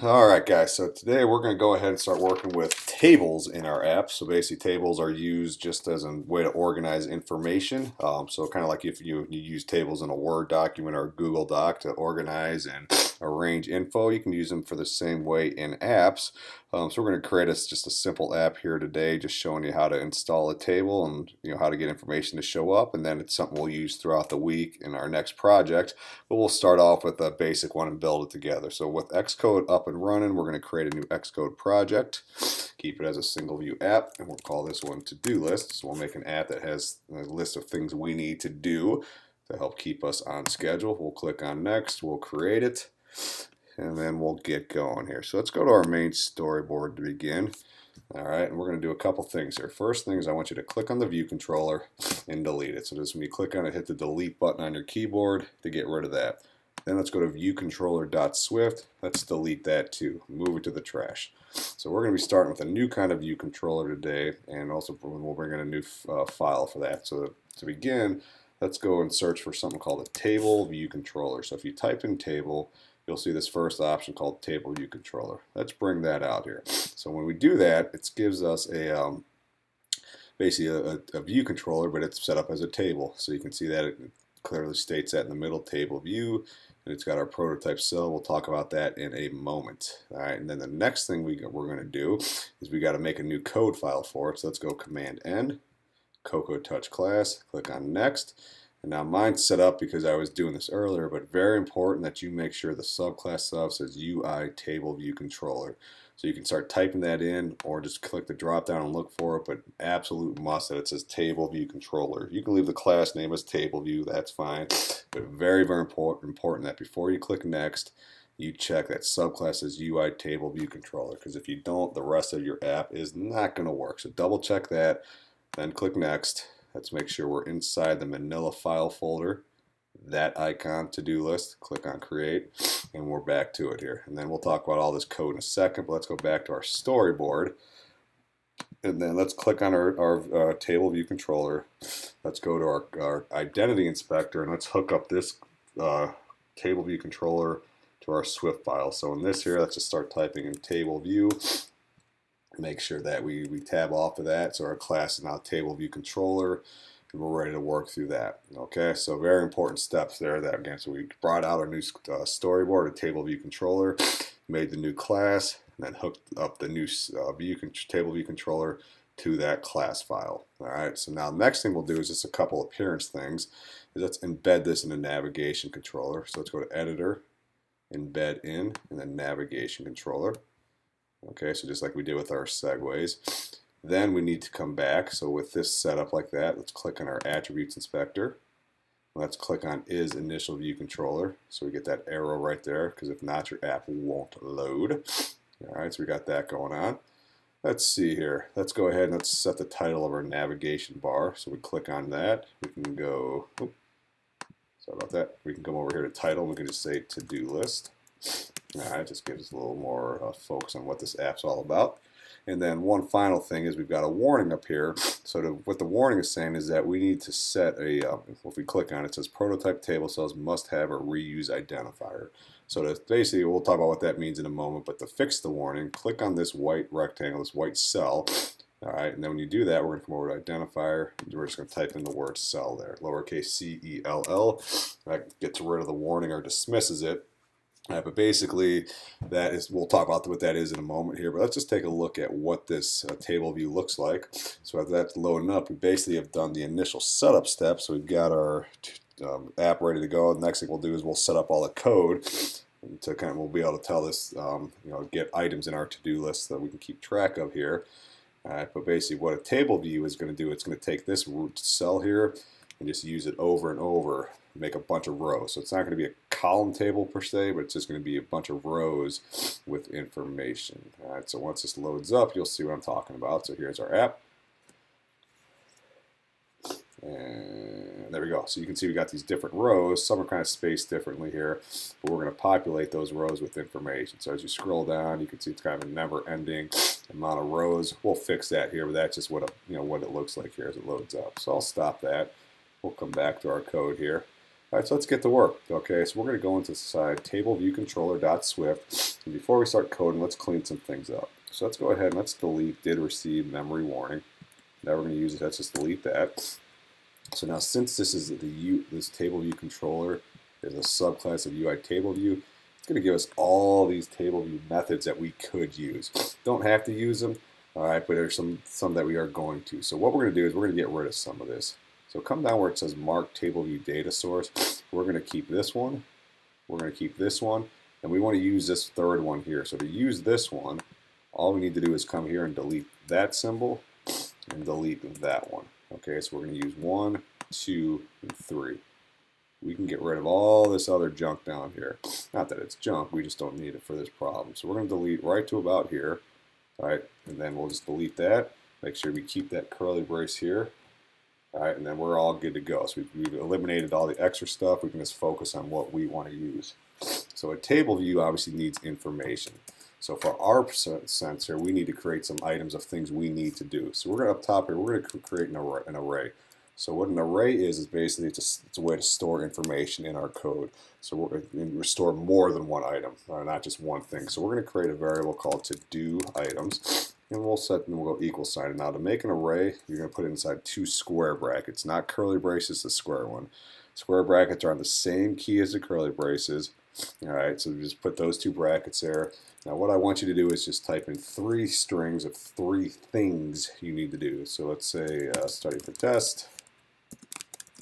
All right, guys. So today we're going to go ahead and start working with tables in our app. So basically, tables are used just as a way to organize information. So kind of like if you use tables in a Word document or a Google Doc to organize and arrange info, you can use them for the same way in apps. So we're going to create just a simple app here today, just showing you how to install a table and how to get information to show up, and then it's something we'll use throughout the week in our next project. But we'll start off with a basic one and build it together. So with Xcode up and running, we're going to create a new Xcode project, keep it as a single view app, and we'll call this one to-do list. So we'll make an app that has a list of things we need to do to help keep us on schedule. We'll click on next, we'll create it, and then we'll get going here. So let's go to our main storyboard to begin. All right, and we're going to do a couple things here. First thing is I want you to click on the view controller and delete it. So just when you click on it, hit the delete button on your keyboard to get rid of that. Then let's go to viewcontroller.swift. Let's delete that too. Move it to the trash. So we're going to be starting with a new kind of view controller today, and also we'll bring in a new file for that. So to begin, let's go and search for something called a table view controller. So if you type in table, you'll see this first option called table view controller. Let's bring that out here. So when we do that, it gives us a basically a view controller, but it's set up as a table. So you can see that it clearly states that in the middle, table view, and it's got our prototype cell. We'll talk about that in a moment. All right, and then the next thing we're going to do is we got to make a new code file for it. So let's go Command N, Cocoa Touch class, click on next. And now mine's set up because I was doing this earlier, but very important that you make sure the subclass stuff says UI table view controller. So you can start typing that in or just click the drop down and look for it, but absolute must that it says table view controller. You can leave the class name as table view, that's fine. But very, very important that before you click next, you check that subclass says UI table view controller, because if you don't, the rest of your app is not going to work. So double check that, then click next. Let's make sure we're inside the Manila file folder. That icon, to-do list, click on create, and we're back to it here. And then we'll talk about all this code in a second, but let's go back to our storyboard. And then let's click on our table view controller. Let's go to our identity inspector, and let's hook up this table view controller to our Swift file. So in this here, let's just start typing in table view. Make sure that we tab off of that, so our class is now table view controller, and we're ready to work through that. Okay, so very important steps there. That again, so we brought out our new storyboard, a table view controller, made the new class, and then hooked up the new table view controller to that class file. All right, so now the next thing we'll do is just a couple appearance things. Let's embed this in a navigation controller. So let's go to editor, embed in, and then navigation controller. Okay, so just like we did with our segues. Then we need to come back. So with this setup like that, let's click on our attributes inspector. Let's click on is initial view controller. So we get that arrow right there, because if not, your app won't load. All right, so we got that going on. Let's see here. Let's go ahead and let's set the title of our navigation bar. So we click on that. We can go, sorry about that. We can come over here to title. We can just say to-do list. All right, just gives us a little more focus on what this app's all about. And then one final thing is we've got a warning up here. So what the warning is saying is that we need to set a, if we click on it, it says prototype table cells must have a reuse identifier. So to basically, we'll talk about what that means in a moment, but to fix the warning, click on this white rectangle, this white cell. All right, and then when you do that, we're going to come over to identifier. We're just going to type in the word cell there, lowercase C-E-L-L. That gets rid of the warning or dismisses it. But basically, that is, we'll talk about what that is in a moment here, but let's just take a look at what this table view looks like. So as that's loading up, we basically have done the initial setup step. So we've got our app ready to go. The next thing we'll do is we'll set up all the code to kind of, we'll be able to tell this, get items in our to-do list that we can keep track of here. But basically what a table view is going to do, it's going to take this root cell here and just use it over and over, make a bunch of rows. So it's not going to be a column table per se, but it's just going to be a bunch of rows with information. All right, so once this loads up, you'll see what I'm talking about. So here's our app. And there we go. So you can see we got these different rows. Some are kind of spaced differently here, but we're going to populate those rows with information. So as you scroll down, you can see it's kind of a never-ending amount of rows. We'll fix that here, but that's just what what it looks like here as it loads up. So I'll stop that. We'll come back to our code here. All right, so let's get to work. Okay, so we're going to go into side table view controller.swift. And before we start coding, let's clean some things up. So let's go ahead and let's delete did receive memory warning. Never going to use it. Let's just delete that. So now, since this is this table view controller is a subclass of UI table view, it's going to give us all these table view methods that we could use. Don't have to use them, all right, but there's some that we are going to. So what we're going to do is we're going to get rid of some of this. So come down where it says mark table view data source. We're going to keep this one. We're going to keep this one, and we want to use this third one here. So to use this one, all we need to do is come here and delete that symbol and delete that one. Okay, so we're going to use 1, 2, and 3. We can get rid of all this other junk down here. Not that it's junk, we just don't need it for this problem. So we're going to delete right to about here. All right, and then we'll just delete that. Make sure we keep that curly brace here. All right, and then we're all good to go. So we've eliminated all the extra stuff. We can just focus on what we want to use. So a table view obviously needs information. So for our sense here, we need to create some items of things we need to do. So we're going to, up top here, we're going to create an array. So what an array is basically it's a way to store information in our code. So we store more than one item, not just one thing. So we're going to create a variable called to do items. And we'll go equal sign. And now to make an array, you're going to put it inside 2 square brackets, not curly braces, the square one. Square brackets are on the same key as the curly braces. All right, so just put those 2 brackets there. Now what I want you to do is just type in 3 strings of 3 things you need to do. So let's say study for test,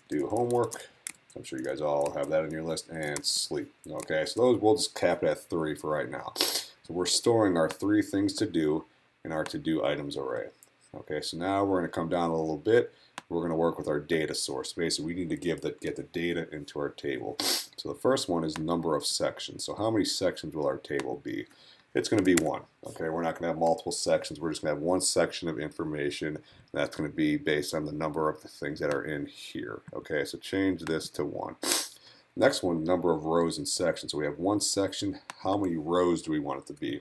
do homework. I'm sure you guys all have that on your list, and sleep. Okay, so those we'll just cap it at 3 for right now. So we're storing our 3 things to do in our to-do items array. Okay, so now we're going to come down a little bit. We're going to work with our data source. Basically, we need to get the data into our table. So the first one is number of sections. So how many sections will our table be? It's going to be 1. Okay, we're not going to have multiple sections. We're just going to have 1 section of information. That's going to be based on the number of the things that are in here. Okay, so change this to 1. Next one, number of rows and sections. So we have 1 section. How many rows do we want it to be?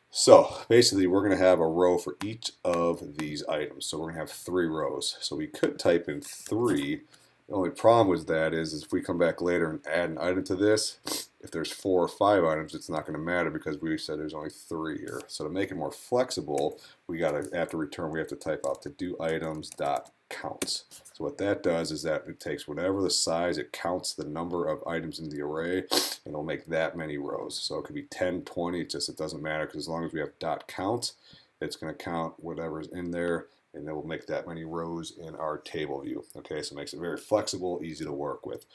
So basically we're going to have a row for each of these items. So we're going to have 3 rows. So we could type in 3. The only problem with that is if we come back later and add an item to this, if there's 4 or 5 items, it's not going to matter because we said there's only 3 here. So to make it more flexible, we got to, after return, we have to type out to do items dot counts. So what that does is that it takes whatever the size, it counts the number of items in the array, and it'll make that many rows. So it could be 10, 20, it doesn't matter because as long as we have dot count, it's going to count whatever's in there, and it will make that many rows in our table view. Okay, so it makes it very flexible, easy to work with.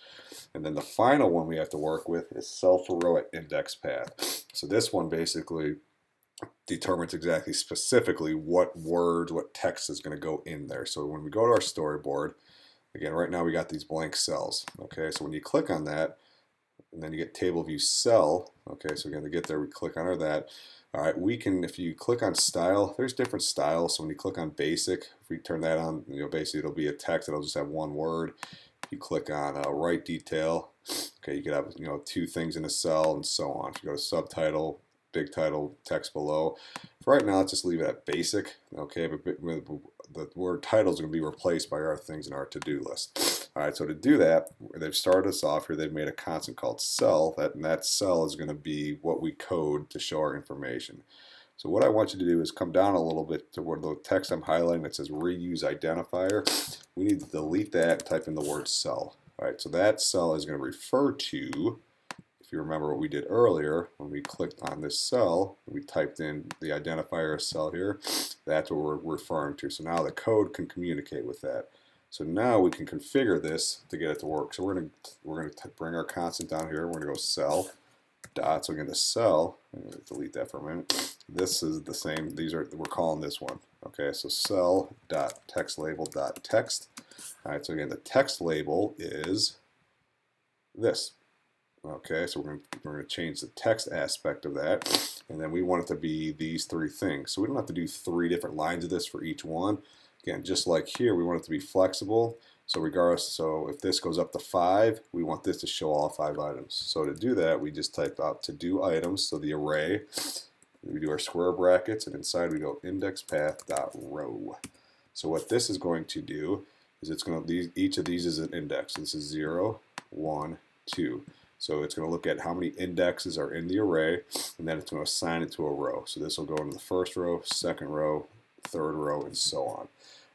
And then the final one we have to work with is cell for row at index path. So this one basically determines exactly specifically what words, what text is going to go in there. So when we go to our storyboard, again, right now we got these blank cells. Okay, so when you click on that, and then you get table view cell. Okay, so again, to get there, we click under that. All right, we can, if you click on style, there's different styles. So when you click on basic, if we turn that on, basically it'll be a text that'll just have 1 word. If you click on write detail, okay, you could have 2 things in a cell and so on. If you go to subtitle, big title, text below. For right now, let's just leave it at basic. Okay, but the word titles are going to be replaced by our things in our to-do list. All right, so to do that, they've started us off here. They've made a constant called cell. And that cell is going to be what we code to show our information. So what I want you to do is come down a little bit to where the text I'm highlighting that says reuse identifier. We need to delete that and type in the word cell. All right, so that cell is going to refer to, if you remember what we did earlier, when we clicked on this cell, we typed in the identifier cell here, that's what we're referring to. So now the code can communicate with that. So now we can configure this to get it to work. So we're going to bring our constant down here. We're going to go cell dot. So again, the cell, I'm going to delete that for a minute. This is the same. We're calling this one. Okay, so cell dot text label dot text. All right, so again, the text label is this. Okay, so we're going to change the text aspect of that, and then we want it to be these 3 things. So we don't have to do 3 different lines of this for each one. Again, just like here, we want it to be flexible. So regardless, so if this goes up to 5, we want this to show all 5 items. So to do that, we just type out to do items, so the array. We do our square brackets, and inside we go index path dot row. So what this is going to do is it's going to each of these is an index. This is 0, 1, 2. So it's going to look at how many indexes are in the array, and then it's going to assign it to a row. So this will go into the first row, second row, third row, and so on.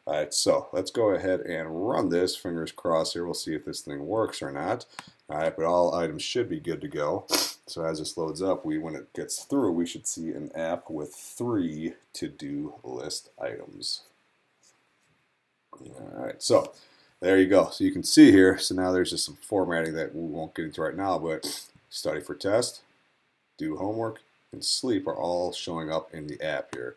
All right, so let's go ahead and run this. Fingers crossed here. We'll see if this thing works or not. All right, but all items should be good to go. So as this loads up, when it gets through, we should see an app with 3 to-do list items. All right, so there you go. So you can see here, so now there's just some formatting that we won't get into right now, but study for test, do homework, and sleep are all showing up in the app here.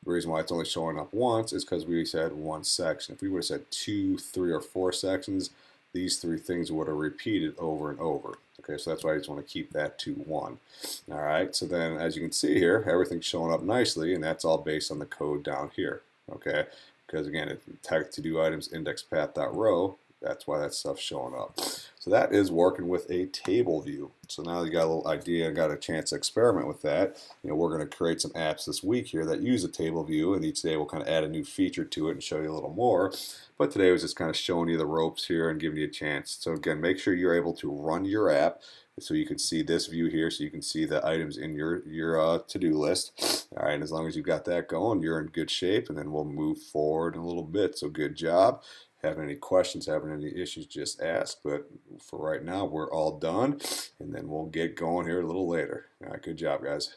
The reason why it's only showing up once is because we said one section. If we would have said 2, 3, or 4 sections, these 3 things would have repeated over and over. Okay, so that's why I just want to keep that to 1. All right, so then as you can see here, everything's showing up nicely, and that's all based on the code down here. Okay, because again, it's tag to do items index path.row. That's why that stuff's showing up. So that is working with a table view. So now you got a little idea and got a chance to experiment with that. We're going to create some apps this week here that use a table view, and each day we'll kind of add a new feature to it and show you a little more. But today was just kind of showing you the ropes here and giving you a chance. So again, make sure you're able to run your app so you can see this view here, so you can see the items in your to-do list. All right, and as long as you've got that going, you're in good shape, and then we'll move forward in a little bit. So good job. Having any questions, having any issues, just ask. But for right now, we're all done, and then we'll get going here a little later. All right, good job, guys.